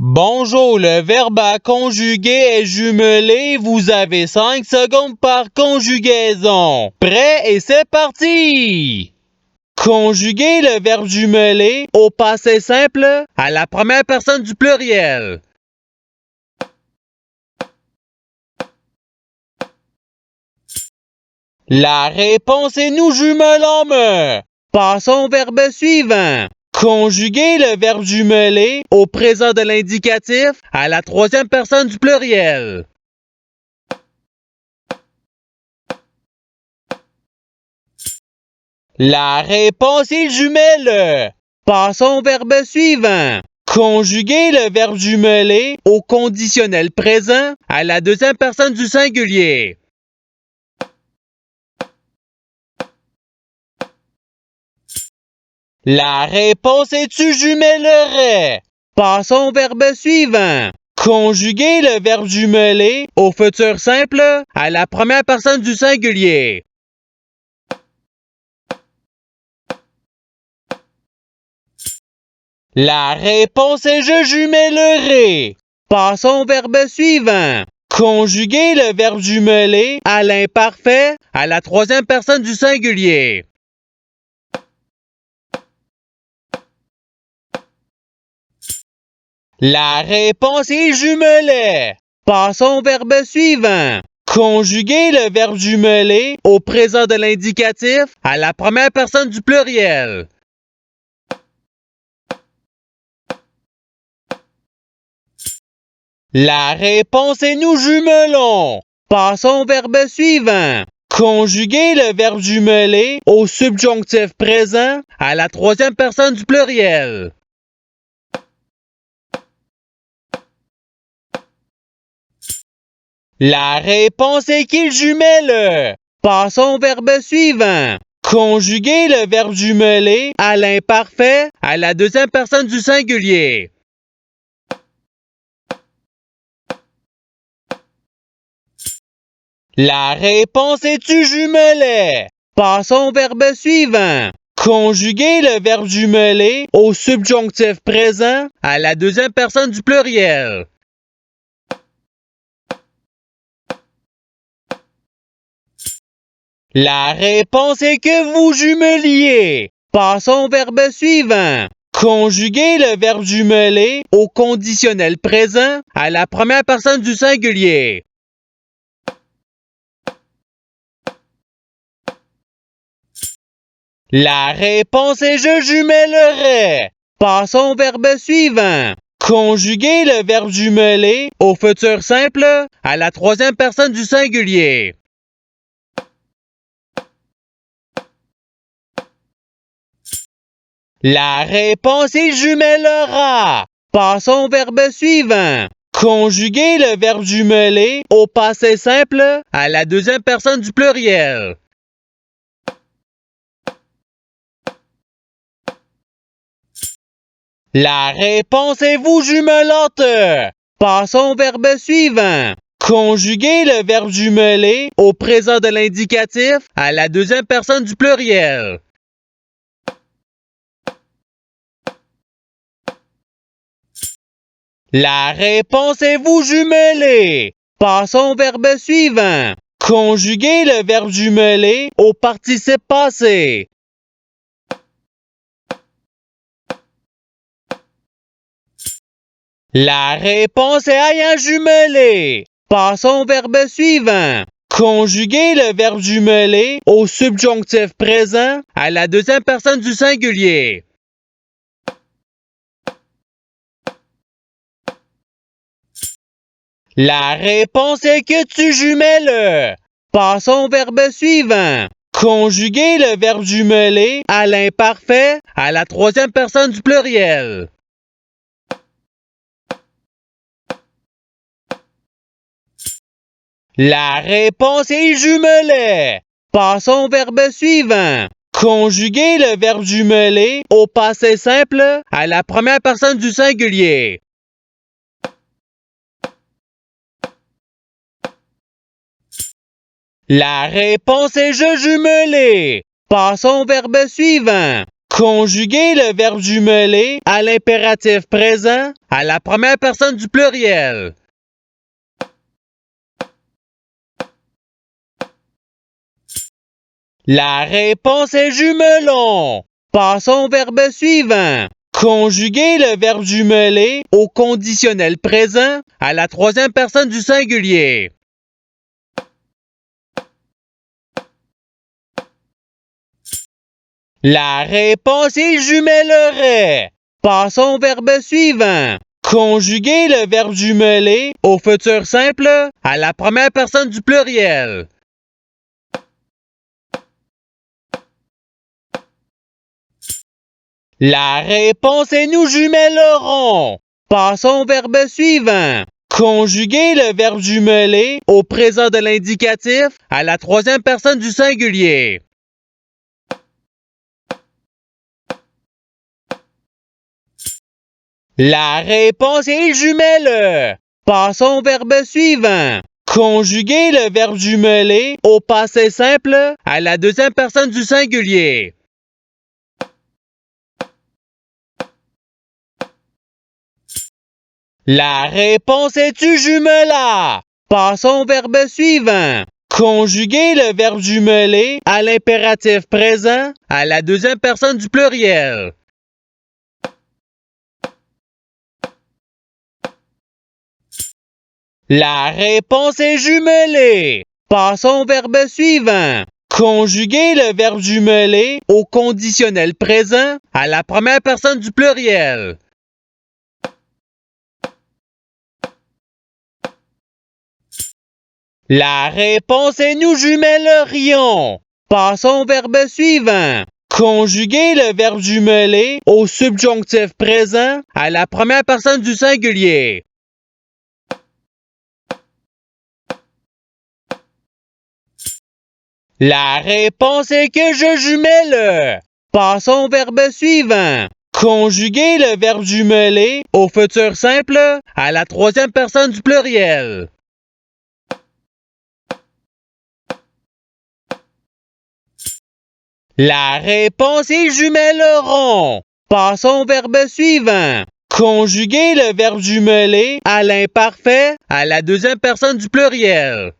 Bonjour, le verbe à conjuguer est jumelé. Vous avez 5 secondes par conjugaison. Prêt et c'est parti! Conjuguer le verbe jumelé au passé simple à la première personne du pluriel. La réponse est nous jumelons. Passons au verbe suivant. Conjuguer le verbe jumelé au présent de l'indicatif à la troisième personne du pluriel. La réponse est jumelle. Passons au verbe suivant. Conjuguer le verbe jumelé au conditionnel présent à la deuxième personne du singulier. La réponse est tu jumellerais. Passons au verbe suivant. Conjuguer le verbe jumelé au futur simple à la première personne du singulier. La réponse est je jumellerai. Passons au verbe suivant. Conjuguer le verbe jumelé à l'imparfait à la troisième personne du singulier. La réponse est jumelait. Passons au verbe suivant. Conjuguer le verbe jumelé au présent de l'indicatif à la première personne du pluriel. La réponse est nous jumelons. Passons au verbe suivant. Conjuguer le verbe jumelé au subjonctif présent à la troisième personne du pluriel. La réponse est qu'il jumelle. Passons au verbe suivant. Conjuguer le verbe jumelé à l'imparfait à la deuxième personne du singulier. La réponse est tu jumelais. Passons au verbe suivant. Conjuguer le verbe jumelé au subjonctif présent à la deuxième personne du pluriel. La réponse est que vous jumeliez. Passons au verbe suivant. Conjuguer le verbe jumelé au conditionnel présent à la première personne du singulier. La réponse est je jumellerai. Passons au verbe suivant. Conjuguer le verbe jumelé au futur simple à la troisième personne du singulier. La réponse est jumellera. Passons au verbe suivant. Conjuguer le verbe jumelé au passé simple à la deuxième personne du pluriel. La réponse est vous jumelante. Passons au verbe suivant. Conjuguer le verbe jumelé au présent de l'indicatif à la deuxième personne du pluriel. La réponse est vous jumelez. Passons au verbe suivant. Conjuguer le verbe jumelé au participe passé. La réponse est ayant jumelé. Passons au verbe suivant. Conjuguer le verbe jumelé au subjonctif présent à la deuxième personne du singulier. La réponse est que tu jumelles. Passons au verbe suivant. Conjuguer le verbe jumelé à l'imparfait à la troisième personne du pluriel. La réponse est jumelé. Passons au verbe suivant. Conjuguer le verbe jumelé au passé simple à la première personne du singulier. La réponse est je jumelé. Passons au verbe suivant. Conjuguer le verbe jumelé à l'impératif présent à la première personne du pluriel. La réponse est jumelon. Passons au verbe suivant. Conjuguer le verbe jumelé au conditionnel présent à la troisième personne du singulier. La réponse est jumellerait. Passons au verbe suivant. Conjuguer le verbe jumelé au futur simple à la première personne du pluriel. La réponse est nous jumellerons. Passons au verbe suivant. Conjuguer le verbe jumelé au présent de l'indicatif à la troisième personne du singulier. La réponse est jumelle. Passons au verbe suivant. Conjuguer le verbe jumelé au passé simple à la deuxième personne du singulier. La réponse est tu jumela. Passons au verbe suivant. Conjuguer le verbe jumelé à l'impératif présent à la deuxième personne du pluriel. La réponse est jumelée. Passons au verbe suivant. Conjuguer le verbe jumelé au conditionnel présent à la première personne du pluriel. La réponse est nous jumellerions. Passons au verbe suivant. Conjuguer le verbe jumelé au subjonctif présent à la première personne du singulier. La réponse est que je jumelle. Passons au verbe suivant. Conjuguer le verbe jumelé au futur simple à la troisième personne du pluriel. La réponse est jumelleront. Passons au verbe suivant. Conjuguer le verbe jumelé à l'imparfait à la deuxième personne du pluriel.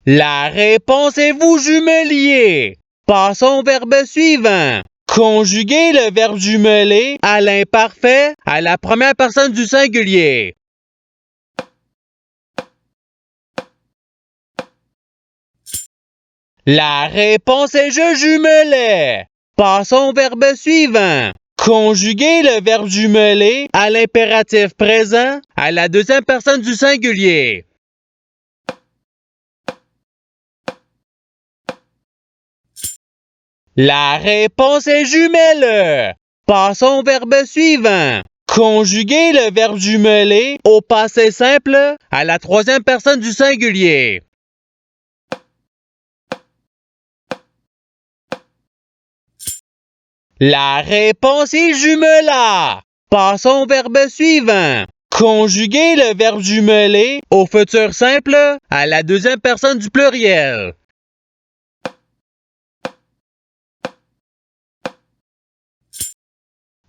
La réponse est vous jumeliez. Passons au verbe suivant. Conjuguer le verbe jumelé à l'imparfait à la première personne du singulier. La réponse est je jumelais. Passons au verbe suivant. Conjuguer le verbe jumelé à l'impératif présent à la deuxième personne du singulier. La réponse est jumelle. Passons au verbe suivant. Conjuguer le verbe jumelé au passé simple à la troisième personne du singulier. La réponse est jumela. Passons au verbe suivant. Conjuguer le verbe jumelé au futur simple à la deuxième personne du pluriel.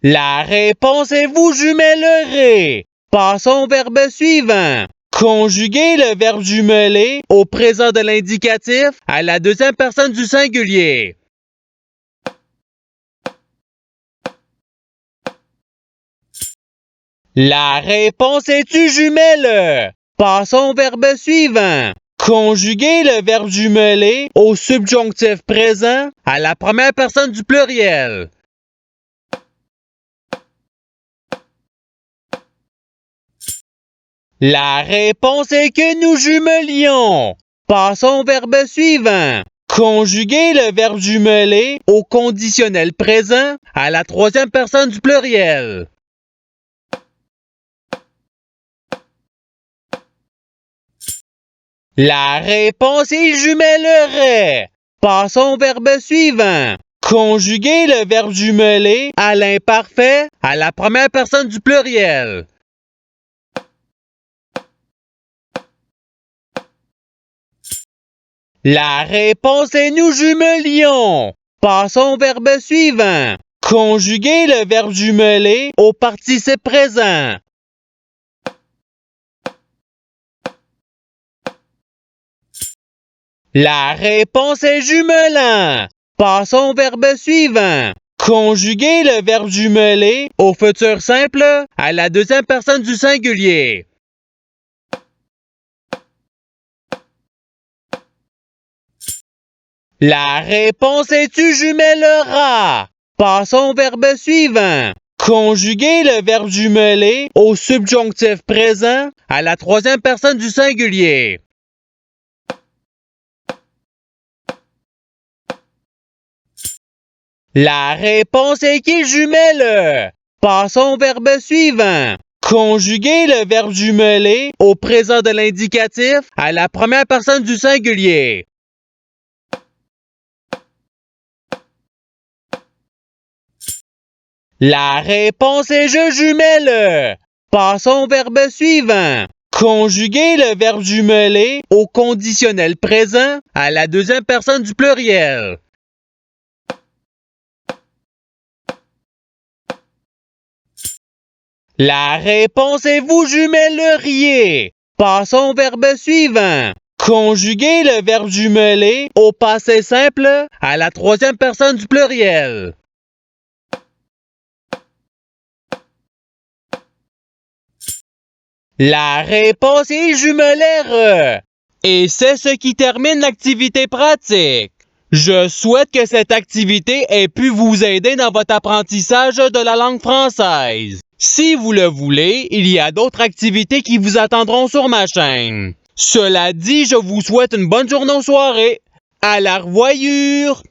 La réponse est vous jumellerez. Passons au verbe suivant. Conjuguer le verbe jumelé au présent de l'indicatif à la deuxième personne du singulier. La réponse est tu jumelle. Passons au verbe suivant. Conjuguer le verbe jumelé au subjonctif présent à la première personne du pluriel. La réponse est que nous jumelions. Passons au verbe suivant. Conjuguer le verbe jumelé au conditionnel présent à la troisième personne du pluriel. La réponse est jumellerait. Passons au verbe suivant. Conjuguer le verbe jumelé à l'imparfait à la première personne du pluriel. La réponse est nous jumelions. Passons au verbe suivant. Conjuguer le verbe jumeler au participe présent. La réponse est jumelant. Passons au verbe suivant. Conjuguer le verbe jumeler au futur simple à la deuxième personne du singulier. La réponse est tu jumelleras. Passons au verbe suivant. Conjuguer le verbe jumeler au subjonctif présent à la troisième personne du singulier. La réponse est qu'il jumelle. Passons au verbe suivant. Conjuguer le verbe jumeler au présent de l'indicatif à la première personne du singulier. La réponse est je jumelle. Passons au verbe suivant. Conjuguer le verbe jumeler au conditionnel présent à la deuxième personne du pluriel. La réponse est vous jumelleriez. Passons au verbe suivant. Conjuguer le verbe jumeler au passé simple à la troisième personne du pluriel. La réponse est jumelèrent. Et c'est ce qui termine l'activité pratique. Je souhaite que cette activité ait pu vous aider dans votre apprentissage de la langue française. Si vous le voulez, il y a d'autres activités qui vous attendront sur ma chaîne. Cela dit, je vous souhaite une bonne journée ou soirée. À la revoyure!